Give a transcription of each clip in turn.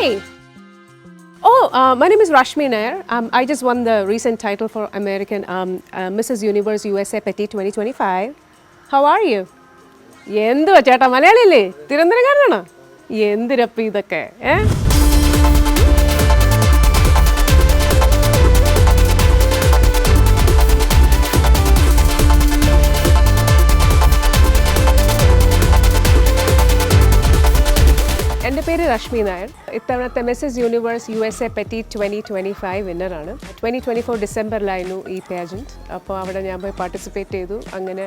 Hi. My name is Rashmi Nair. I just won the recent title for American Mrs. Universe USA Petite 2025. How are you? എന്തുവാ ചേട്ടാ മലയാളിയല്ലേ തിരുവനന്തപുരംകാരനാണോ എന്തിരപ്പ ഇതൊക്കെ എൻ്റെ പേര് രശ്മി നായർ ഇത്തവണത്തെ Mrs universe USA Petite 2025 വിന്നറാണ് 2024 ഡിസംബറിലായിരുന്നു ഈ pageant അപ്പോൾ അവിടെ ഞാൻ പോയി പാർട്ടിസിപ്പേറ്റ് ചെയ്തു അങ്ങനെ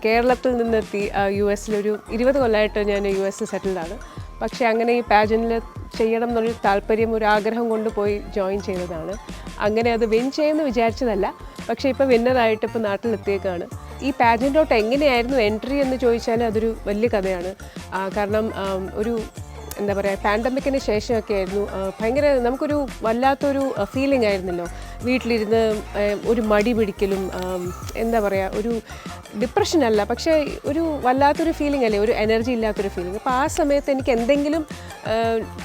കേരളത്തിൽ നിന്നെത്തി US-ലൊരു 20 കൊല്ലമായിട്ട് ഞാൻ US-ൽ സെറ്റിൽഡാണ് പക്ഷേ അങ്ങനെ ഈ പാജൻറ്റിൽ ചെയ്യണം എന്നൊരു താല്പര്യം ഒരു ആഗ്രഹം കൊണ്ട് പോയി ജോയിൻ ചെയ്തതാണ് അങ്ങനെ അത് വിൻ ചെയ്യുമെന്ന് വിചാരിച്ചതല്ല പക്ഷേ ഇപ്പോൾ വിന്നറായിട്ട് ഇപ്പോൾ നാട്ടിലെത്തിയേക്കാണ് ഈ പാജൻറ്റോട്ട് എങ്ങനെയായിരുന്നു എൻട്രി എന്ന് ചോദിച്ചാൽ അതൊരു വലിയ കഥയാണ് കാരണം ഒരു എന്താ പറയുക പാൻഡമിക്കിന് ശേഷമൊക്കെ ആയിരുന്നു ഭയങ്കര നമുക്കൊരു വല്ലാത്തൊരു ഫീലിംഗ് ആയിരുന്നല്ലോ വീട്ടിലിരുന്ന് ഒരു മടി പിടിക്കലും എന്താ പറയുക ഒരു ഡിപ്രഷനല്ല പക്ഷേ ഒരു വല്ലാത്തൊരു ഫീലിംഗ് അല്ലേ ഒരു എനർജി ഇല്ലാത്തൊരു ഫീലിംഗ് അപ്പോൾ ആ സമയത്ത് എനിക്ക് എന്തെങ്കിലും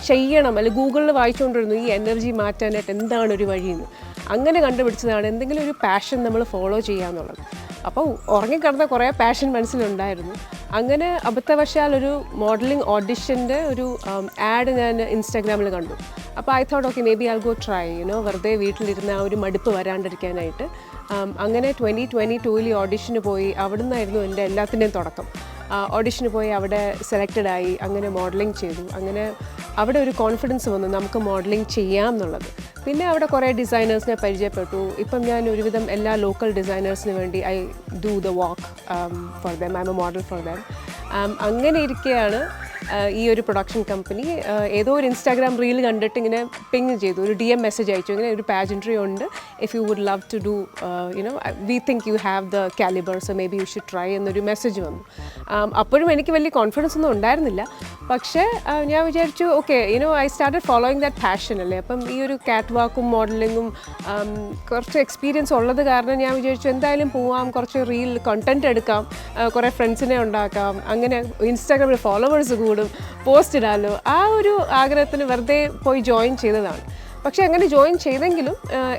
ചെയ്യണം അല്ലെങ്കിൽ ഗൂഗിളിൽ വായിച്ചുകൊണ്ടിരുന്നു ഈ എനർജി മാറ്റാനായിട്ട് എന്താണ് ഒരു വഴിയെന്ന് അങ്ങനെ കണ്ടുപിടിച്ചതാണ് എന്തെങ്കിലും ഒരു പാഷൻ നമ്മൾ ഫോളോ ചെയ്യുക എന്നുള്ളത് അപ്പോൾ ഉറങ്ങിക്കിടന്ന കുറേ പാഷൻ മനസ്സിലുണ്ടായിരുന്നു അങ്ങനെ അബദ്ധവശാൽ ഒരു മോഡലിംഗ് ഓഡിഷൻ്റെ ഒരു ആഡ് ഞാൻ ഇൻസ്റ്റാഗ്രാമിൽ കണ്ടു അപ്പോൾ I thought okay may be I go try വെറുതെ വീട്ടിലിരുന്ന് ആ ഒരു മടുപ്പ് വരാണ്ടിരിക്കാനായിട്ട് അങ്ങനെ 2022 ഓഡിഷന് പോയി അവിടെ നിന്നായിരുന്നു എൻ്റെ എല്ലാത്തിൻ്റെയും തുടക്കം ഓഡിഷന് പോയി അവിടെ സെലക്റ്റഡ് ആയി അങ്ങനെ മോഡലിംഗ് ചെയ്തു അങ്ങനെ അവിടെ ഒരു കോൺഫിഡൻസ് വന്നു നമുക്ക് മോഡലിംഗ് ചെയ്യാം എന്നുള്ളത് പിന്നെ അവിടെ കുറേ ഡിസൈനേഴ്സിനെ പരിചയപ്പെട്ടു ഇപ്പം ഞാൻ ഒരുവിധം എല്ലാ ലോക്കൽ ഡിസൈനേഴ്സിന് വേണ്ടി I do the walk for them I M A model for them അങ്ങനെ ഇരിക്കുകയാണ് ഈ ഒരു പ്രൊഡക്ഷൻ കമ്പനി ഏതോ ഒരു ഇൻസ്റ്റാഗ്രാം റീൽ കണ്ടിട്ട് ഇങ്ങനെ പിങ് ചെയ്തു ഒരു DM മെസ്സേജ് അയച്ചു ഇങ്ങനെ ഒരു പാജൻട്രി ഉണ്ട് if you would love to do we think you have the calibre so maybe you should try എന്നൊരു മെസ്സേജ് വന്നു അപ്പോഴും എനിക്ക് വലിയ കോൺഫിഡൻസ് ഒന്നും ഉണ്ടായിരുന്നില്ല പക്ഷേ ഞാൻ വിചാരിച്ചു okay I started following that passion അല്ലേ അപ്പം ഈ ഒരു കാറ്റ് വാക്കും മോഡലിങ്ങും കുറച്ച് എക്സ്പീരിയൻസ് ഉള്ളത് കാരണം ഞാൻ വിചാരിച്ചു എന്തായാലും പോവാം കുറച്ച് റീൽ കണ്ടൻറ്റ് എടുക്കാം കുറേ ഫ്രണ്ട്സിനെ ഉണ്ടാക്കാം അങ്ങനെ ഇൻസ്റ്റാഗ്രാമിൽ ഫോളോവേഴ്സ് കൂടും പോസ്റ്റ് ഇടാലോ ആ ഒരു ആഗ്രഹത്തിന് വെറുതെ പോയി ജോയിൻ ചെയ്തതാണ് പക്ഷേ അങ്ങനെ ജോയിൻ ചെയ്തെങ്കിലും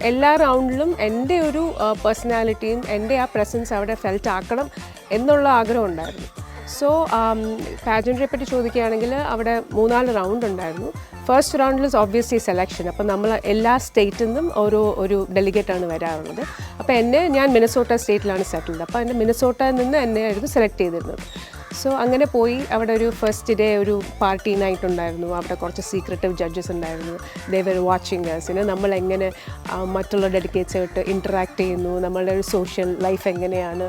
എല്ലാ റൗണ്ടിലും എൻ്റെ ഒരു പേഴ്സണാലിറ്റിയും എൻ്റെ ആ പ്രസൻസ് അവിടെ ഫെൽറ്റ് ആക്കണം എന്നുള്ള ആഗ്രഹം ഉണ്ടായിരുന്നു സോ പാജൻറ്റിനെ പറ്റി ചോദിക്കുകയാണെങ്കിൽ അവിടെ 3-4 റൗണ്ട് ഉണ്ടായിരുന്നു ഫസ്റ്റ് റൗണ്ടിൽ ഓബ്വിയസ്ലി സെലക്ഷൻ അപ്പോൾ നമ്മൾ എല്ലാ സ്റ്റേറ്റിൽ നിന്നും ഒരു ഡെലിഗേറ്റാണ് വരാറുള്ളത് അപ്പോൾ ഞാൻ മിനസോട്ട സ്റ്റേറ്റിലാണ് സെറ്റിൽഡ് അപ്പോൾ എൻ്റെ മിനസോട്ടയിൽ നിന്ന് എന്നെയായിരുന്നു സെലക്ട് ചെയ്തിരുന്നത് സോ അങ്ങനെ പോയി അവിടെ ഒരു ഫസ്റ്റ് ഡേ ഒരു പാർട്ടി നൈറ്റ് ഉണ്ടായിരുന്നു അവിടെ കുറച്ച് സീക്രട്ടീവ് ജഡ്ജസ് ഉണ്ടായിരുന്നു ദേ വർ വാച്ചിങ് അസ് നമ്മൾ എങ്ങനെ മറ്റുള്ള ഡെലിഗേറ്റ്സായിട്ട് ഇൻറ്ററാക്ട് ചെയ്യുന്നു നമ്മളുടെ ഒരു സോഷ്യൽ ലൈഫ് എങ്ങനെയാണ്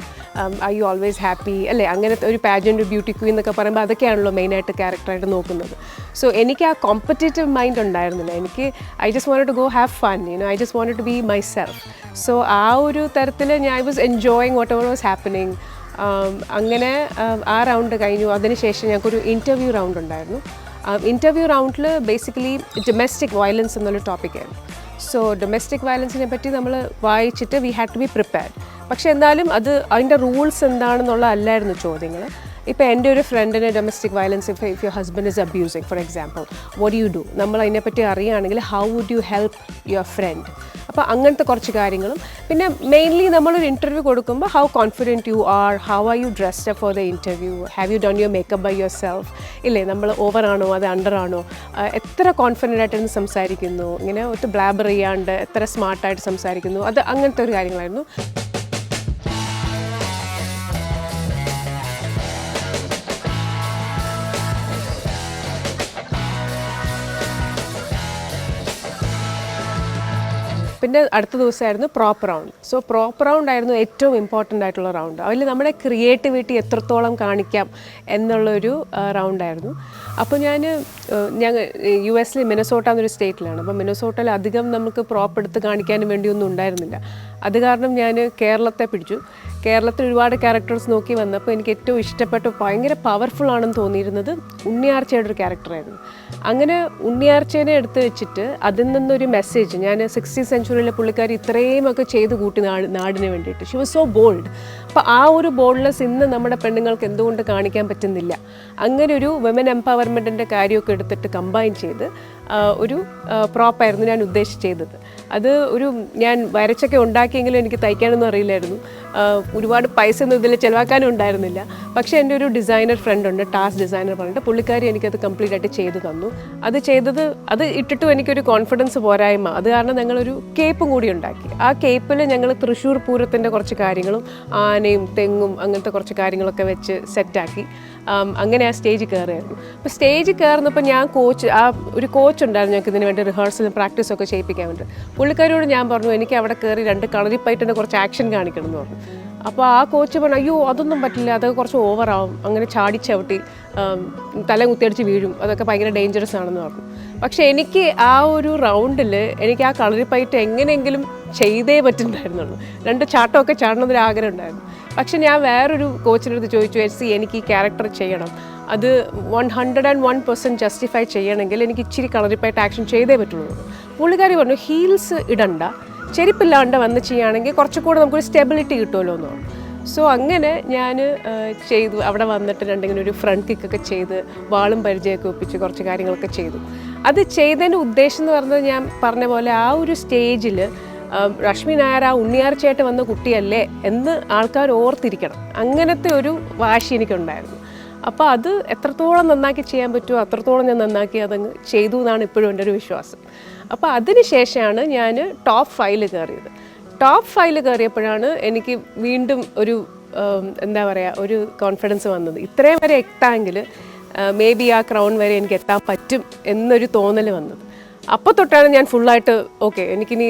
ഐ യു ഓൾവേസ് ഹാപ്പി അല്ലേ അങ്ങനത്തെ ഒരു പാജൻറ്റ് ബ്യൂട്ടി ക്വീൻ എന്നൊക്കെ പറയുമ്പോൾ അതൊക്കെയാണല്ലോ മെയിനായിട്ട് ക്യാരക്ടറായിട്ട് നോക്കുന്നത് സോ എനിക്ക് ആ കോമ്പറ്റേറ്റീവ് മൈൻഡ് ഉണ്ടായിരുന്നില്ല എനിക്ക് I just wanted to go have fun I just wanted to be myself so ആ ഒരു തരത്തിൽ I was enjoying whatever was happening അങ്ങനെ ആ റൗണ്ട് കഴിഞ്ഞു അതിനുശേഷം ഞങ്ങൾക്കൊരു ഇൻ്റർവ്യൂ റൗണ്ട് ഉണ്ടായിരുന്നു ഇൻ്റർവ്യൂ റൗണ്ടിൽ ബേസിക്കലി ഡൊമസ്റ്റിക് വയലൻസ് എന്നുള്ള ടോപ്പിക്കായിരുന്നു സോ ഡൊമസ്റ്റിക് വയലൻസിനെ പറ്റി നമ്മൾ വായിച്ചിട്ട് we had to be prepared പക്ഷേ എന്നാലും അതിൻ്റെ റൂൾസ് എന്താണെന്നുള്ള അല്ലായിരുന്നു ചോദ്യങ്ങൾ ഇപ്പോൾ എൻ്റെ ഒരു ഫ്രണ്ടിന് domestic violence if your husband is abusing for example what you do നമ്മൾ അതിനെപ്പറ്റി അറിയുകയാണെങ്കിൽ how would you help your friend അപ്പോൾ അങ്ങനത്തെ കുറച്ച് കാര്യങ്ങളും പിന്നെ മെയിൻലി നമ്മളൊരു ഇൻ്റർവ്യൂ കൊടുക്കുമ്പോൾ how confident you are how are you dressed for the interview have you done your makeup by yourself ഇല്ലേ നമ്മൾ ഓവറാണോ അത് അണ്ടറാണോ എത്ര കോൺഫിഡൻ്റ് ആയിട്ട് സംസാരിക്കുന്നു ഇങ്ങനെ ഒട്ട് ബ്ലാബർ ചെയ്യാണ്ട് എത്ര സ്മാർട്ടായിട്ട് സംസാരിക്കുന്നു അത് അങ്ങനത്തെ ഒരു കാര്യങ്ങളായിരുന്നു പിന്നെ അടുത്ത ദിവസമായിരുന്നു proper round so proper round ആയിരുന്നു ഏറ്റവും ഇമ്പോർട്ടൻ്റ് ആയിട്ടുള്ള റൗണ്ട് അതിൽ നമ്മുടെ ക്രിയേറ്റിവിറ്റി എത്രത്തോളം കാണിക്കാം എന്നുള്ളൊരു റൗണ്ടായിരുന്നു അപ്പോൾ ഞങ്ങൾ US-ൽ മിനസോട്ട എന്നൊരു സ്റ്റേറ്റിലാണ് അപ്പോൾ മിനസോട്ടയിൽ അധികം നമുക്ക് പ്രോപ്പ് എടുത്ത് കാണിക്കാനും വേണ്ടിയൊന്നും ഉണ്ടായിരുന്നില്ല അത് കാരണം ഞാൻ കേരളത്തെ പിടിച്ചു കേരളത്തിൽ ഒരുപാട് ക്യാരക്ടേഴ്സ് നോക്കി വന്നപ്പോൾ എനിക്ക് ഏറ്റവും ഇഷ്ടപ്പെട്ട ഭയങ്കര പവർഫുൾ ആണെന്ന് തോന്നിയിരുന്നത് ഉണ്ണിയാർച്ചയുടെ ഒരു ക്യാരക്ടറായിരുന്നു അങ്ങനെ ഉണ്ണിയാർച്ചേനെ എടുത്ത് വെച്ചിട്ട് അതിൽ നിന്നൊരു മെസ്സേജ് ഞാൻ 60th സെഞ്ച്വറിയിലെ പുള്ളിക്കാരി ഇത്രയുമൊക്കെ ചെയ്ത് കൂട്ടി നാടിന് വേണ്ടിയിട്ട് ഷി വാസ് സോ ബോൾഡ് അപ്പോൾ ആ ഒരു ബോൾഡ്നെസ് ഇന്ന് നമ്മുടെ പെണ്ണുങ്ങൾക്ക് എന്തുകൊണ്ട് കാണിക്കാൻ പറ്റുന്നില്ല അങ്ങനെ ഒരു വിമൻ എംപവർമെൻറ്റിൻ്റെ കാര്യമൊക്കെ എടുത്തിട്ട് കമ്പൈൻ ചെയ്ത് ഒരു പ്രോപ്പായിരുന്നു ഞാൻ ഉദ്ദേശിച്ച് ചെയ്തത്. അത് ഒരു ഞാൻ വരച്ചൊക്കെ ഉണ്ടാക്കിയെങ്കിലും എനിക്ക് തയ്ക്കാനൊന്നും അറിയില്ലായിരുന്നു. ഒരുപാട് പൈസ ഒന്നും ഇതിൽ ചിലവാക്കാനും ഉണ്ടായിരുന്നില്ല. പക്ഷേ എൻ്റെ ഒരു ഡിസൈനർ ഫ്രണ്ട് ഉണ്ട്, ടാസ് ഡിസൈനർ പറഞ്ഞിട്ട്, പുള്ളിക്കാരി എനിക്കത് കംപ്ലീറ്റ് ആയിട്ട് ചെയ്തു തന്നു. അത് ഇട്ടിട്ടും എനിക്കൊരു കോൺഫിഡൻസ് പോരായ്മ, അത് കാരണം ഞങ്ങളൊരു കേപ്പും കൂടി ഉണ്ടാക്കി. ആ കേപ്പിൽ ഞങ്ങൾ തൃശ്ശൂർ പൂരത്തിൻ്റെ കുറച്ച് കാര്യങ്ങളും ആനയും തെങ്ങും അങ്ങനത്തെ കുറച്ച് കാര്യങ്ങളൊക്കെ വെച്ച് സെറ്റാക്കി. അങ്ങനെ ആ സ്റ്റേജിൽ കയറിയായിരുന്നു. അപ്പോൾ സ്റ്റേജിൽ കയറുന്നപ്പോൾ ഞാൻ ഒരു കോച്ച് ഉണ്ടായിരുന്നു ഞങ്ങൾക്ക് ഇതിന് വേണ്ടി റിഹേഴ്സലും പ്രാക്ടീസൊക്കെ ചെയ്യിപ്പിക്കാൻ വേണ്ടി. പുള്ളിക്കാരോട് ഞാൻ പറഞ്ഞു എനിക്ക് അവിടെ കയറി 2 കളരിപ്പയറ്റിൻ്റെ കുറച്ച് ആക്ഷൻ കാണിക്കണം എന്ന് പറഞ്ഞു. അപ്പോൾ ആ കോച്ച് പറഞ്ഞു അയ്യോ അതൊന്നും പറ്റില്ല, അതൊക്കെ കുറച്ച് ഓവറാവും, അങ്ങനെ ചാടിച്ചവിട്ടി തല കുത്തിയടിച്ച് വീഴും, അതൊക്കെ ഭയങ്കര ഡേഞ്ചറസ് ആണെന്ന് പറഞ്ഞു. പക്ഷേ എനിക്ക് ആ ഒരു റൗണ്ടിൽ എനിക്ക് ആ കളരിപ്പയറ്റ് എങ്ങനെയെങ്കിലും ചെയ്തേ പറ്റുന്നുണ്ടായിരുന്നുള്ളൂ. 2 ചാട്ടമൊക്കെ ചാടണമെന്നൊരു ആഗ്രഹം ഉണ്ടായിരുന്നു. പക്ഷെ ഞാൻ വേറൊരു കോച്ചിൻ്റെ അടുത്ത് ചോദിച്ചു, എനിക്ക് ഈ ക്യാരക്ടർ ചെയ്യണം, അത് 101% ജസ്റ്റിഫൈ ചെയ്യണമെങ്കിൽ എനിക്ക് ഇച്ചിരി കളരിപ്പയറ്റ് ആക്ഷൻ ചെയ്തേ പറ്റുള്ളൂ. പുള്ളിക്കാരി പറഞ്ഞു ഹീൽസ് ഇടണ്ട, ചെരുപ്പില്ലാണ്ട് വന്ന് ചെയ്യുകയാണെങ്കിൽ കുറച്ചുകൂടെ നമുക്കൊരു സ്റ്റെബിലിറ്റി കിട്ടുമല്ലോ എന്ന് പറഞ്ഞു. സോ അങ്ങനെ ഞാൻ ചെയ്തു. അവിടെ വന്നിട്ട് രണ്ടിങ്ങനെ ഒരു ഫ്രണ്ട് കിക്കൊക്കെ ചെയ്ത് വാളും പരിചയമൊക്കെ ഒപ്പിച്ച് കുറച്ച് കാര്യങ്ങളൊക്കെ ചെയ്തു. അത് ചെയ്തതിൻ്റെ ഉദ്ദേശം എന്ന് പറഞ്ഞത് ഞാൻ പറഞ്ഞ പോലെ ആ ഒരു സ്റ്റേജിൽ രശ്മി നായർ ആ ഉണ്ണിയാർച്ചയായിട്ട് വന്ന കുട്ടിയല്ലേ എന്ന് ആൾക്കാർ ഓർത്തിരിക്കണം, അങ്ങനത്തെ ഒരു വാശി എനിക്കുണ്ടായിരുന്നു. അപ്പോൾ അത് എത്രത്തോളം നന്നാക്കി ചെയ്യാൻ പറ്റുമോ അത്രത്തോളം ഞാൻ നന്നാക്കി അതങ്ങ് ചെയ്തു എന്നാണ് ഇപ്പോഴും എൻ്റെ ഒരു വിശ്വാസം. അപ്പോൾ അതിന് ശേഷമാണ് ഞാൻ ടോപ്പ് 5 കയറിയത്. ടോപ്പ് 5 കയറിയപ്പോഴാണ് എനിക്ക് വീണ്ടും ഒരു എന്താ പറയുക ഒരു കോൺഫിഡൻസ് വന്നത്. ഇത്രയും വരെ എത്താമെങ്കിൽ മേ ബി ആ ക്രൗൺ വരെ എനിക്ക് എത്താൻ പറ്റും എന്നൊരു തോന്നൽ വന്നത്. അപ്പോൾ തൊട്ടാണ് ഞാൻ ഫുള്ളായിട്ട് ഓക്കെ എനിക്കിനി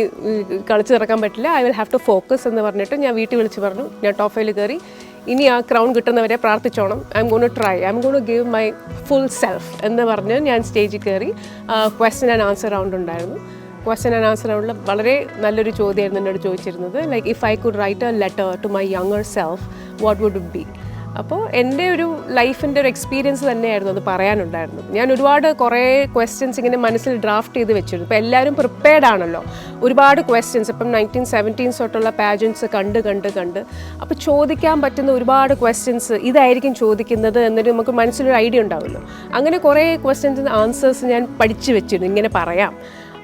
കളിച്ച് നടക്കാൻ പറ്റില്ല, I will have to focus എന്ന് പറഞ്ഞിട്ട് ഞാൻ വീട്ടിൽ വിളിച്ച് പറഞ്ഞു ഞാൻ ടോപ്പ് 5 കയറി, ഇനി ആ ക്രൗൺ കിട്ടുന്നവരെ പ്രാർത്ഥിച്ചോണം, I am gonna try, I am gonna give my full self എന്ന് പറഞ്ഞ് ഞാൻ സ്റ്റേജിൽ കയറി. ക്വസ്റ്റ്യൻ ആൻഡ് ആൻസർ റൗണ്ട് ഉണ്ടായിരുന്നു. ക്വസ്റ്റ്യൻ ആൻഡ് ആൻസർ റൗണ്ടിൽ വളരെ നല്ലൊരു ചോദ്യമായിരുന്നു എന്നോട് ചോദിച്ചിരുന്നത്. Like if I could write a letter to my younger self what would it be. അപ്പോൾ എൻ്റെ ഒരു ലൈഫിൻ്റെ ഒരു എക്സ്പീരിയൻസ് തന്നെയായിരുന്നു അത് പറയാനുണ്ടായിരുന്നത്. ഞാൻ കുറേ ക്വസ്റ്റ്യൻസ് ഇങ്ങനെ മനസ്സിൽ ഡ്രാഫ്റ്റ് ചെയ്ത് വെച്ചിരുന്നു. ഇപ്പോൾ എല്ലാവരും പ്രിപ്പയർഡ് ആണല്ലോ, ഒരുപാട് ക്വസ്റ്റ്യൻസ് ഇപ്പം 1970s തൊട്ടുള്ള പാജൻസ് കണ്ട് അപ്പോൾ ചോദിക്കാൻ പറ്റുന്ന ഒരുപാട് ക്വസ്റ്റ്യൻസ് ഇതായിരിക്കും ചോദിക്കുന്നത് എന്നൊരു നമുക്ക് മനസ്സിലൊരു ഐഡിയ ഉണ്ടാവുമല്ലോ. അങ്ങനെ കുറേ ക്വസ്റ്റ്യൻസിന് ആൻസേഴ്സ് ഞാൻ പഠിച്ചു വെച്ചിരുന്നു, ഇങ്ങനെ പറയാം.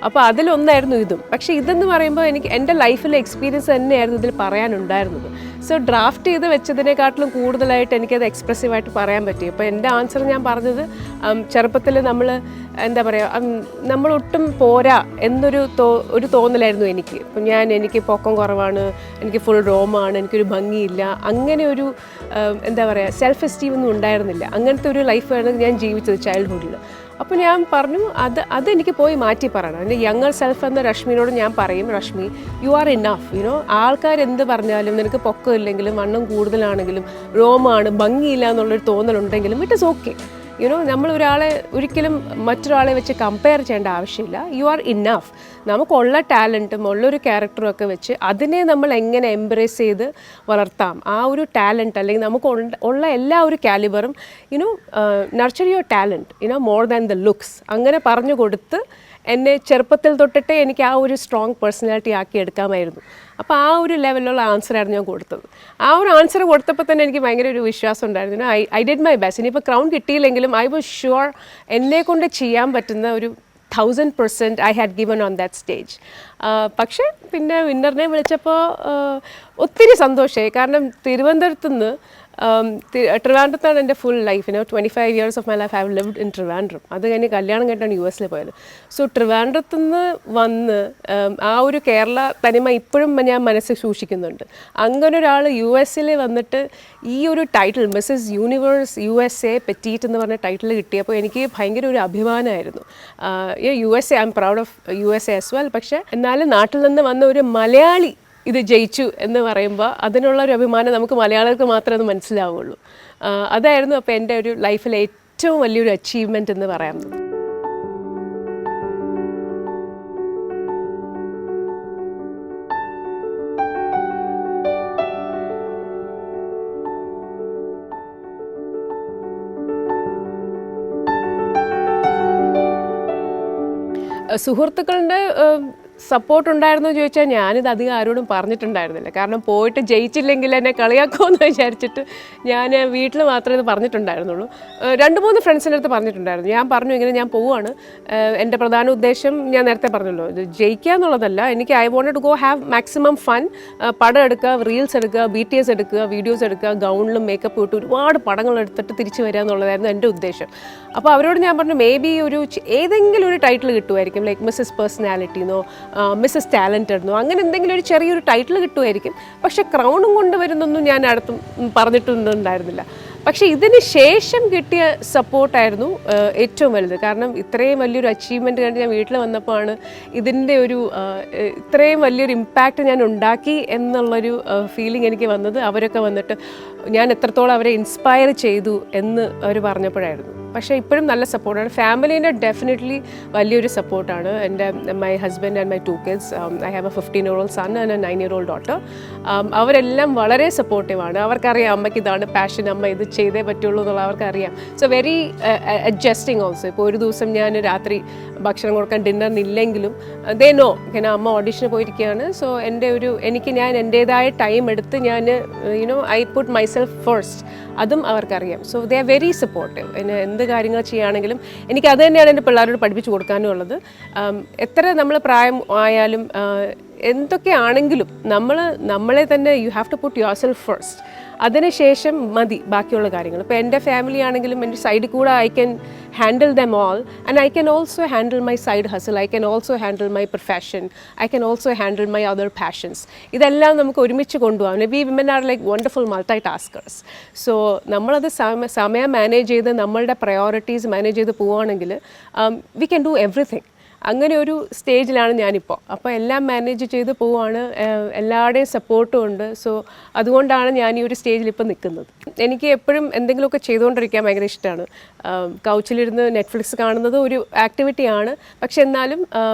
അപ്പോൾ അതിലൊന്നായിരുന്നു ഇതും. പക്ഷേ ഇതെന്ന് പറയുമ്പോൾ എനിക്ക് എൻ്റെ ലൈഫിലെ എക്സ്പീരിയൻസ് തന്നെയായിരുന്നു ഇതിൽ പറയാനുണ്ടായിരുന്നത്. സോ ഡ്രാഫ്റ്റ് ചെയ്ത് വെച്ചതിനെക്കാട്ടിലും കൂടുതലായിട്ട് എനിക്കത് എക്സ്പ്രസീവായിട്ട് പറയാൻ പറ്റി. അപ്പോൾ എൻ്റെ ആൻസർ ഞാൻ പറഞ്ഞത് ചെറുപ്പത്തിൽ നമ്മൾ എന്താ പറയുക നമ്മളൊട്ടും പോരാ എന്നൊരു തോന്നലായിരുന്നു എനിക്ക്. അപ്പം എനിക്ക് പൊക്കം കുറവാണ്, എനിക്ക് ഫുൾ റോമാണ്, എനിക്കൊരു ഭംഗിയില്ല, അങ്ങനെ ഒരു എന്താ പറയുക സെൽഫ് എസ്റ്റീം ഒന്നും ഉണ്ടായിരുന്നില്ല. അങ്ങനത്തെ ഒരു ലൈഫായിരുന്നു ഞാൻ ജീവിച്ചത് ചൈൽഡ്ഹുഡിൽ. അപ്പോൾ ഞാൻ പറഞ്ഞു അതെനിക്ക് പോയി മാറ്റി പറയണം. എൻ്റെ യങ്ങർ സെൽഫ് എന്ന രശ്മിനോട് ഞാൻ പറയും, രശ്മി യു ആർ ഇനഫ്, ആൾക്കാർ എന്ത് പറഞ്ഞാലും നിനക്ക് പൊക്കമില്ലെങ്കിലും വണ്ണം കൂടുതലാണെങ്കിലും റോമാണ് ഭംഗിയില്ല എന്നുള്ളൊരു തോന്നലുണ്ടെങ്കിലും ഇറ്റ് ഇസ് ഓക്കെ. നമ്മൾ ഒരിക്കലും മറ്റൊരാളെ വെച്ച് കമ്പയർ ചെയ്യേണ്ട ആവശ്യമില്ല. You are enough. നമുക്കുള്ള ടാലൻറ്റും ഉള്ളൊരു ക്യാരക്ടറും ഒക്കെ വെച്ച് അതിനെ നമ്മൾ എങ്ങനെ എംബ്രേസ് ചെയ്ത് വളർത്താം, ആ ഒരു ടാലൻറ്റ് അല്ലെങ്കിൽ നമുക്ക് ഉള്ള എല്ലാ ഒരു കാലിബറും nurture your talent more than the looks അങ്ങനെ പറഞ്ഞു കൊടുത്ത് എന്നെ ചെറുപ്പത്തിൽ തൊട്ടിട്ടേ എനിക്ക് ആ ഒരു സ്ട്രോങ് പേഴ്സണാലിറ്റി ആക്കി എടുക്കാമായിരുന്നു. അപ്പോൾ ആ ഒരു ലെവലിലുള്ള ആൻസറായിരുന്നു ഞാൻ കൊടുത്തത്. ആ ഒരു ആൻസർ കൊടുത്തപ്പോൾ തന്നെ എനിക്ക് ഭയങ്കര ഒരു വിശ്വാസം ഉണ്ടായിരുന്നു. I did my best. ഇനിയിപ്പോൾ ക്രൗൺ കിട്ടിയില്ലെങ്കിലും ഐ വാസ് ഷുവർ എന്നെക്കൊണ്ട് ചെയ്യാൻ പറ്റുന്ന ഒരു 1000% I had given on that stage. പക്ഷേ പിന്നെ വിന്നറിനെ വിളിച്ചപ്പോൾ ഒത്തിരി സന്തോഷമായി. കാരണം തിരുവനന്തപുരത്ത് നിന്ന് ട്രിവാൻഡ്രത്താണ് എൻ്റെ full life. 25 years of my life I have lived in Trivandrum. അത് കഴിഞ്ഞ് കല്യാണം കഴിഞ്ഞാണ് US പോയത്. സോ ട്രിവാൻഡ്രത്ത് നിന്ന് വന്ന് ആ ഒരു കേരള തനിമ ഇപ്പോഴും ഞാൻ മനസ്സിൽ സൂക്ഷിക്കുന്നുണ്ട്. അങ്ങനെ ഒരാൾ US വന്നിട്ട് ഈ ഒരു title Mrs universe USA petite എന്ന് പറഞ്ഞ ടൈറ്റിൽ കിട്ടിയപ്പോൾ എനിക്ക് ഭയങ്കര ഒരു അഭിമാനമായിരുന്നു. USA I'm proud of USA as well. പക്ഷേ എന്നാലും നാട്ടിൽ നിന്ന് വന്ന ഒരു മലയാളി ഇത് ജയിച്ചു എന്ന് പറയുമ്പോൾ അതിനുള്ളൊരു അഭിമാനം നമുക്ക് മലയാളികൾക്ക് മാത്രമേ അത് മനസ്സിലാവുള്ളൂ. അതായിരുന്നു അപ്പോൾ എൻ്റെ ഒരു ലൈഫിലെ ഏറ്റവും വലിയൊരു അച്ചീവ്മെൻറ്റ് എന്ന് പറയാം. സുഹൃത്തുക്കളുടെ സപ്പോർട്ട് ഉണ്ടായിരുന്നോ എന്ന് ചോദിച്ചാൽ ഞാനിത് അധികം ആരോടും പറഞ്ഞിട്ടുണ്ടായിരുന്നില്ല. കാരണം പോയിട്ട് ജയിച്ചില്ലെങ്കിൽ എന്നെ കളിയാക്കുമെന്ന് വിചാരിച്ചിട്ട് ഞാൻ വീട്ടിൽ മാത്രമേ ഇത് പറഞ്ഞിട്ടുണ്ടായിരുന്നുള്ളൂ. 2-3 ഫ്രണ്ട്സിൻ്റെ അടുത്ത് പറഞ്ഞിട്ടുണ്ടായിരുന്നു. ഞാൻ പറഞ്ഞു ഇങ്ങനെ ഞാൻ പോവുകയാണ്, എൻ്റെ പ്രധാന ഉദ്ദേശം ഞാൻ നേരത്തെ പറഞ്ഞല്ലോ, ഇത് ജയിക്കുക എന്നുള്ളതല്ല, എനിക്ക് I wanted to go have maximum fun. പടം എടുക്കുക, റീൽസ് എടുക്കുക, BTS എടുക്കുക, വീഡിയോസ് എടുക്കുക, ഗൗണിലും മേക്കപ്പ് ഇട്ട് ഒരുപാട് പടങ്ങൾ എടുത്തിട്ട് തിരിച്ചു വരിക എന്നുള്ളതായിരുന്നു എൻ്റെ ഉദ്ദേശം. അപ്പോൾ അവരോട് ഞാൻ പറഞ്ഞു മേ ബി ഏതെങ്കിലും ഒരു ടൈറ്റിൽ കിട്ടുമായിരിക്കും, ലൈക്ക് മിസ്സസ് പേഴ്സണാലിറ്റിന്നോ മിസ്സസ് ടാലൻറ്റഡെന്നോ അങ്ങനെ എന്തെങ്കിലും ഒരു ചെറിയൊരു ടൈറ്റിൽ കിട്ടുമായിരിക്കും. പക്ഷേ ക്രൗണും കൊണ്ടുവരുന്നൊന്നും ഞാൻ അടുത്തും പറഞ്ഞിട്ടൊന്നുണ്ടായിരുന്നില്ല. പക്ഷേ ഇതിന് ശേഷം കിട്ടിയ സപ്പോർട്ടായിരുന്നു ഏറ്റവും വലുത്. കാരണം ഇത്രയും വലിയൊരു അച്ചീവ്മെൻറ്റ് കണ്ട് ഞാൻ വീട്ടിൽ വന്നപ്പോഴാണ് ഇതിൻ്റെ ഒരു ഇത്രയും വലിയൊരു ഇമ്പാക്റ്റ് ഞാൻ ഉണ്ടാക്കി എന്നുള്ളൊരു ഫീലിംഗ് എനിക്ക് വന്നത്. അവരൊക്കെ വന്നിട്ട് ഞാൻ എത്രത്തോളം അവരെ ഇൻസ്പയർ ചെയ്തു എന്ന് അവർ പറഞ്ഞപ്പോഴായിരുന്നു. പക്ഷേ ഇപ്പോഴും നല്ല സപ്പോർട്ടാണ്. ഫാമിലീൻ്റെ ഡെഫിനറ്റ്ലി വലിയൊരു സപ്പോർട്ടാണ്. എൻ്റെ my husband and my 2 kids. I have A 15-year-old son and a 9-year-old daughter. അവരെല്ലാം വളരെ സപ്പോർട്ടീവാണ്. അവർക്കറിയാം അമ്മയ്ക്ക് ഇതാണ് പാഷൻ, അമ്മ ഇത് ചെയ്തേ പറ്റുള്ളൂ എന്നുള്ള അവർക്കറിയാം. So very adjusting also. ഇപ്പോൾ ഒരു ദിവസം ഞാൻ രാത്രി ഭക്ഷണം കൊടുക്കാൻ ഡിന്നറിനില്ലെങ്കിലും ദേ നോ ഇങ്ങനെ അമ്മ ഓഡിഷന് പോയിരിക്കുകയാണ്. സോ ഞാൻ എൻ്റേതായ ടൈം എടുത്ത് ഞാൻ ഐ പുട്ട് മൈസെൽഫ് ഫസ്റ്റ്. അതും അവർക്കറിയാം. So they are very supportive. എന്ത് കാര്യങ്ങൾ ചെയ്യുകയാണെങ്കിലും എനിക്ക് അത് തന്നെയാണ് എൻ്റെ പിള്ളേരോട് പഠിപ്പിച്ചു കൊടുക്കാനും ഉള്ളത്. എത്ര നമ്മൾ പ്രായം ആയാലും എന്തൊക്കെയാണെങ്കിലും നമ്മളെ തന്നെ you have to put yourself first. അതിനുശേഷം മതി ബാക്കിയുള്ള കാര്യങ്ങൾ. ഇപ്പോൾ എൻ്റെ ഫാമിലി ആണെങ്കിലും എൻ്റെ സൈഡിൽ കൂടെ I can handle them all and I can also handle my side hustle, I can also handle my profession, I can also handle my other passions. ഇതെല്ലാം നമുക്ക് ഒരുമിച്ച് കൊണ്ടുപോകാം. We women are like wonderful multi taskers. So നമ്മളത് സമയം manage ചെയ്ത് നമ്മളുടെ priorities manage ചെയ്ത് പോവുകയാണെങ്കിൽ വി ക്യാൻ ഡു എവറിഥിങ്. അങ്ങനെ ഒരു സ്റ്റേജിലാണ് ഞാനിപ്പോൾ. അപ്പോൾ എല്ലാം മാനേജ് ചെയ്ത് പോവുകയാണ്. എല്ലാവരുടെയും സപ്പോർട്ടും ഉണ്ട്. സോ അതുകൊണ്ടാണ് ഞാൻ ഈ ഒരു സ്റ്റേജിൽ ഇപ്പോൾ നിൽക്കുന്നത്. എനിക്ക് എപ്പോഴും എന്തെങ്കിലുമൊക്കെ ചെയ്തുകൊണ്ടിരിക്കാൻ ഭയങ്കര ഇഷ്ടമാണ്. കൗച്ചിലിരുന്ന് നെറ്റ്ഫ്ലിക്സ് കാണുന്നത് ഒരു ആക്ടിവിറ്റിയാണ്. പക്ഷെ എന്നാലും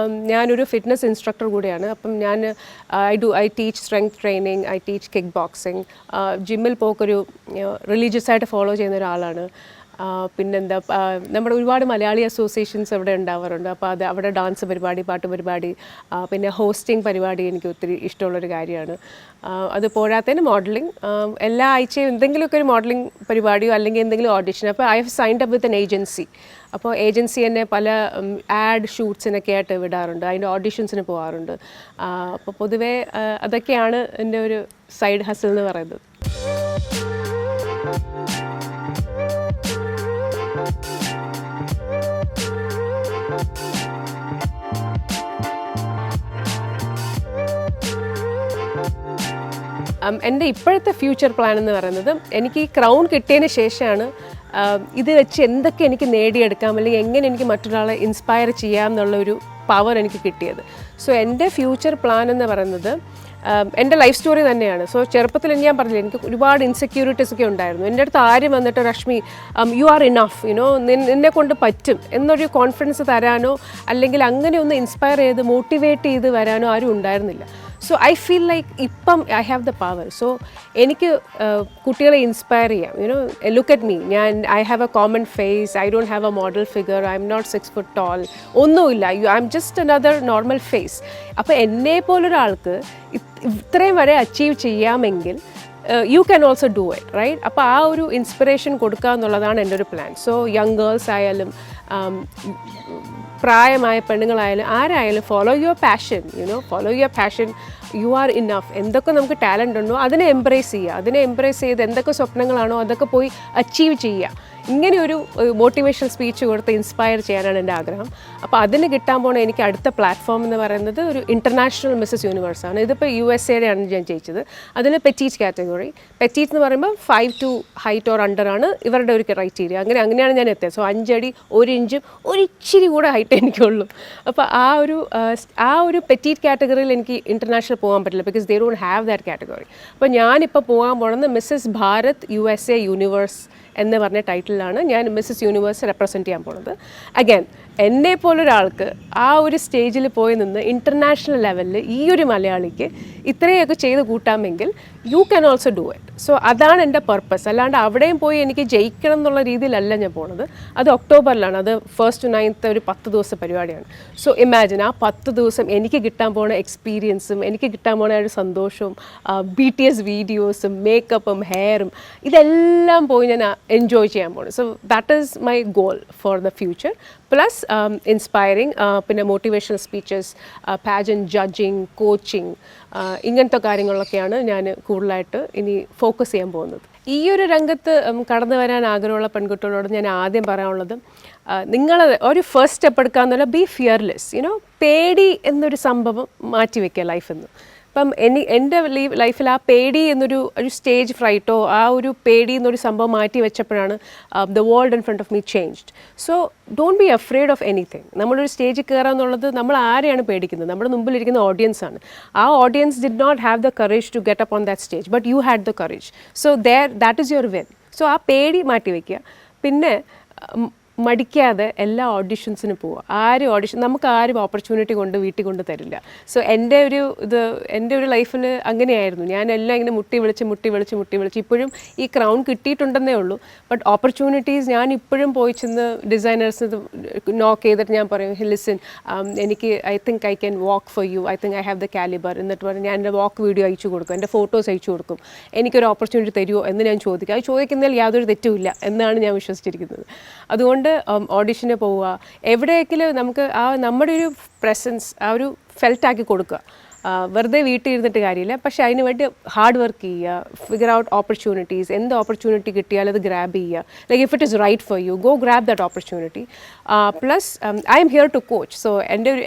ഞാനൊരു ഫിറ്റ്നസ് ഇൻസ്ട്രക്ടർ കൂടിയാണ്. അപ്പം I teach strength training, I teach kick boxing. ജിമ്മിൽ പോക്കൊരു റിലീജിയസ് ആയിട്ട് ഫോളോ ചെയ്യുന്ന ഒരാളാണ്. പിന്നെന്താ, നമ്മുടെ ഒരുപാട് മലയാളി അസോസിയേഷൻസ് അവിടെ ഉണ്ടാവാറുണ്ട്. അപ്പോൾ അവിടെ ഡാൻസ് പരിപാടി, പാട്ട് പരിപാടി, പിന്നെ ഹോസ്റ്റിംഗ് പരിപാടി എനിക്ക് ഒത്തിരി ഇഷ്ടമുള്ളൊരു കാര്യമാണ്. അത് പോരാത്തതിന് മോഡലിംഗ്. എല്ലാ ആഴ്ചയും എന്തെങ്കിലുമൊക്കെ ഒരു മോഡലിംഗ് പരിപാടിയോ അല്ലെങ്കിൽ എന്തെങ്കിലും ഓഡിഷൻ. അപ്പോൾ I have signed up with N agency. അപ്പോൾ ഏജൻസി എന്നെ പല ആഡ് ഷൂട്ട്സിനൊക്കെ ആയിട്ട് വിടാറുണ്ട്, അതിൻ്റെ ഓഡിഷൻസിന് പോകാറുണ്ട്. അപ്പോൾ പൊതുവേ അതൊക്കെയാണ് എൻ്റെ ഒരു സൈഡ് ഹസിൽ എന്ന് പറയുന്നത്. എൻ്റെ ഇപ്പോഴത്തെ ഫ്യൂച്ചർ പ്ലാൻ എന്ന് പറയുന്നത്, എനിക്ക് ഈ ക്രൗൺ കിട്ടിയതിന് ശേഷമാണ് ഇത് വെച്ച് എന്തൊക്കെ എനിക്ക് നേടിയെടുക്കാം അല്ലെങ്കിൽ എങ്ങനെ എനിക്ക് മറ്റൊരാളെ ഇൻസ്പയർ ചെയ്യാം എന്നുള്ളൊരു പവർ എനിക്ക് കിട്ടിയത്. സോ എൻ്റെ ഫ്യൂച്ചർ പ്ലാൻ എന്ന് പറയുന്നത് എൻ്റെ ലൈഫ് സ്റ്റോറി തന്നെയാണ്. സോ ചെറുപ്പത്തിൽ ഞാൻ പറഞ്ഞില്ല, എനിക്ക് ഒരുപാട് ഇൻസെക്യൂരിറ്റീസ് ഒക്കെ ഉണ്ടായിരുന്നു. എൻ്റെ അടുത്ത് ആരും വന്നിട്ട് രശ്മി യു ആർ ഇനഫ്, നിന്നെ കൊണ്ട് പറ്റും എന്നൊരു കോൺഫിഡൻസ് തരാനോ അല്ലെങ്കിൽ അങ്ങനെ ഒന്ന് ഇൻസ്പയർ ചെയ്ത് മോട്ടിവേറ്റ് ചെയ്ത് വരാനോ ആരും ഉണ്ടായിരുന്നില്ല. സോ ഐ ഫീൽ ലൈക്ക് ഇപ്പം I have the power. So എനിക്ക് കുട്ടികളെ ഇൻസ്പയർ ചെയ്യാം. Look at me, I have a common face, I don't have a model figure, I am not 6 foot tall, ഒന്നുമില്ല. I am just another normal face. അപ്പോൾ എന്നെ പോലൊരാൾക്ക് ഇത്രയും വരെ achieve ചെയ്യാമെങ്കിൽ you can also do it, right? അപ്പോൾ ആ ഒരു ഇൻസ്പിറേഷൻ കൊടുക്കുക എന്നുള്ളതാണ് എൻ്റെ ഒരു പ്ലാൻ. സോ യങ് ഗേൾസ് ആയാലും പ്രായമായ പെണ്ണുങ്ങളായാലും ആരായാലും follow your passion, follow your passion. You are enough. എന്തൊക്കെ നമുക്ക് ടാലൻ്റ് ഉണ്ടോ അതിനെ എംബ്രേസ് ചെയ്യുക. അതിനെ എംബ്രേസ് ചെയ്ത് എന്തൊക്കെ സ്വപ്നങ്ങളാണോ അതൊക്കെ പോയി അച്ചീവ് ചെയ്യുക. ഇങ്ങനെയൊരു മോട്ടിവേഷണൽ സ്പീച്ച് കൊടുത്ത് ഇൻസ്പയർ ചെയ്യാനാണ് എൻ്റെ ആഗ്രഹം. അപ്പോൾ അതിന് കിട്ടാൻ പോണ എനിക്ക് അടുത്ത പ്ലാറ്റ്ഫോം എന്ന് പറയുന്നത് ഒരു ഇൻ്റർനാഷണൽ മിസ്സസ് യൂണിവേഴ്സാണ്. ഇതിപ്പോൾ USA ആണ് ഞാൻ ജയിച്ചത്. അതിൽ പെറ്റീറ്റ് കാറ്റഗറി. പെറ്റീറ്റ് എന്ന് പറയുമ്പോൾ 5 to ഹൈറ്റ് ഓർ അണ്ടർ ആണ് ഇവരുടെ ഒരു ക്രൈറ്റീരിയ. അങ്ങനെയാണ് ഞാൻ എത്തിയത്. സോ 5 അടി 1 ഇഞ്ചും ഒരിച്ചിരി കൂടെ ഹൈറ്റ് എനിക്കുള്ളൂ. അപ്പോൾ ആ ഒരു പെറ്റീറ്റ് കാറ്റഗറിയിൽ എനിക്ക് ഇൻ്റർനാഷണൽ പോകാൻ പറ്റില്ല, because they don't have that category. അപ്പോൾ ഞാനിപ്പോൾ പോകാൻ പോകുന്നത് മിസ്സസ് ഭാരത് USA യൂണിവേഴ്സ് എന്ന് പറഞ്ഞ ടൈറ്റിലാണ് ഞാൻ മിസ്സസ് യൂണിവേഴ്സ് റെപ്രസെൻറ്റ് ചെയ്യാൻ പോകുന്നത്. അഗൈൻ എന്നെ പോലൊരാൾക്ക് ആ ഒരു സ്റ്റേജിൽ പോയി നിന്ന് ഇൻ്റർനാഷണൽ ലെവലിൽ ഈ ഒരു മലയാളിക്ക് ഇത്രയൊക്കെ ചെയ്ത് കൂട്ടാമെങ്കിൽ you can also do it. So അതാണ് എൻ്റെ പർപ്പസ്. അല്ലാണ്ട് അവിടെയും പോയി എനിക്ക് ജയിക്കണം എന്നുള്ള രീതിയിലല്ല ഞാൻ പോണത്. അത് ഒക്ടോബറിലാണ്, അത് 1st to 9th ഒരു 10 ദിവസത്തെ പരിപാടിയാണ്. സോ ഇമാജിൻ ആ 10 ദിവസം എനിക്ക് കിട്ടാൻ പോണ എക്സ്പീരിയൻസും എനിക്ക് കിട്ടാൻ പോണ ഒരു സന്തോഷവും BTS വീഡിയോസും മേക്കപ്പും ഹെയറും ഇതെല്ലാം പോയി ഞാൻ എൻജോയ് ചെയ്യാൻ പോകണം. So that is my goal for the future. Plus inspiring, പിന്നെ motivational speeches, pageant judging, coaching, ഇങ്ങനത്തെ കാര്യങ്ങളിലൊക്കെയാണ് ഞാൻ കൂടുതലായിട്ട് ഇനി ഫോക്കസ് ചെയ്യാൻ പോകുന്നത്. ഈ ഒരു രംഗത്ത് കടന്നു വരാൻ ആഗ്രഹമുള്ള പെൺകുട്ടികളോട് ഞാൻ ആദ്യം പറയാനുള്ളത്, നിങ്ങൾ ഒരു ഫസ്റ്റ് സ്റ്റെപ്പ് എടുക്കാമെന്നല്ല, ബി ഫിയർലെസ്. പേടി എന്നൊരു സംഭവം മാറ്റിവെക്കുക ലൈഫിൽ നിന്ന്. അപ്പം എൻ്റെ ലൈഫിൽ ആ പേടി എന്നൊരു സ്റ്റേജ് ഫ്രൈറ്റോ ആ ഒരു പേടി എന്നൊരു സംഭവം മാറ്റി വെച്ചപ്പോഴാണ് the world in front of me changed. So don't be afraid of anything. നമ്മളൊരു സ്റ്റേജിൽ കയറുക എന്നുള്ളത് നമ്മൾ ആരെയാണ് പേടിക്കുന്നത്? നമ്മുടെ മുമ്പിലിരിക്കുന്ന ഓഡിയൻസ് ആണ്. ആ audience did not have the courage to get up on that stage, but you had the courage. So that is your win. So ആ പേടി മാറ്റി വയ്ക്കുക. പിന്നെ മടിക്കാതെ എല്ലാ ഓഡിഷൻസിനും പോവുക. നമുക്ക് ആരും ഓപ്പർച്യൂണിറ്റി കൊണ്ട് വീട്ടിൽ കൊണ്ട് തരില്ല. സോ എൻ്റെ ഒരു ലൈഫിൽ അങ്ങനെയായിരുന്നു. ഞാൻ എല്ലാം ഇങ്ങനെ മുട്ടി വിളിച്ച് ഇപ്പോഴും ഈ ക്രൗൺ കിട്ടിയിട്ടുണ്ടെന്നേ ഉള്ളൂ. ബട്ട് ഓപ്പർച്യൂണിറ്റീസ് ഞാൻ ഇപ്പോഴും പോയി ചെന്ന് ഡിസൈനേഴ്സ് നോക്ക് ചെയ്തിട്ട് ഞാൻ പറയും, ലിസൺ, എനിക്ക് I think I can walk for you, I think I have the calibre എന്നിട്ട് പറഞ്ഞ് ഞാൻ എൻ്റെ വാക്ക് വീഡിയോ അയച്ചു കൊടുക്കും, എൻ്റെ ഫോട്ടോസ് അയച്ചു കൊടുക്കും, എനിക്കൊരു ഓപ്പർച്യൂണിറ്റി തരുമോ എന്ന് ഞാൻ ചോദിക്കും. അത് ചോദിക്കുന്നതിൽ യാതൊരു തെറ്റുമില്ല എന്നാണ് ഞാൻ വിശ്വസിച്ചിരിക്കുന്നത്. അതുകൊണ്ട് ഓഡിഷന് പോവുക, എവിടെയെങ്കിലും നമുക്ക് നമ്മുടെ ഒരു പ്രസൻസ് ഒരു ഫെൽറ്റാക്കി കൊടുക്കുക. വെറുതെ വീട്ടിൽ ഇരുന്നിട്ട് കാര്യമില്ല, പക്ഷേ അതിന് വേണ്ടി ഹാർഡ് വർക്ക് ചെയ്യുക, ഫിഗർ ഔട്ട് ഓപ്പർച്യൂണിറ്റീസ്. എന്ത് ഓപ്പർച്യൂണിറ്റി കിട്ടിയാലും അത് ഗ്രാബ് ചെയ്യുക. Like if it is right for you, go grab that opportunity. Plus I'm here to coach. So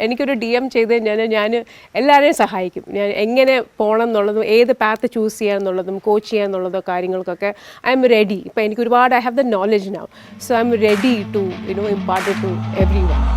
എനിക്കൊരു DM ചെയ്ത് ഞാൻ എല്ലാവരെയും സഹായിക്കും. ഞാൻ എങ്ങനെ പോകണം എന്നുള്ളതും ഏത് പാത്ത് ചൂസ് ചെയ്യുക എന്നുള്ളതും കോച്ച് ചെയ്യുക എന്നുള്ളതോ കാര്യങ്ങൾക്കൊക്കെ ഐ എം റെഡി. ഇപ്പോൾ എനിക്ക് ഒരുപാട് I have the knowledge now. So I'm ready to impart to every one.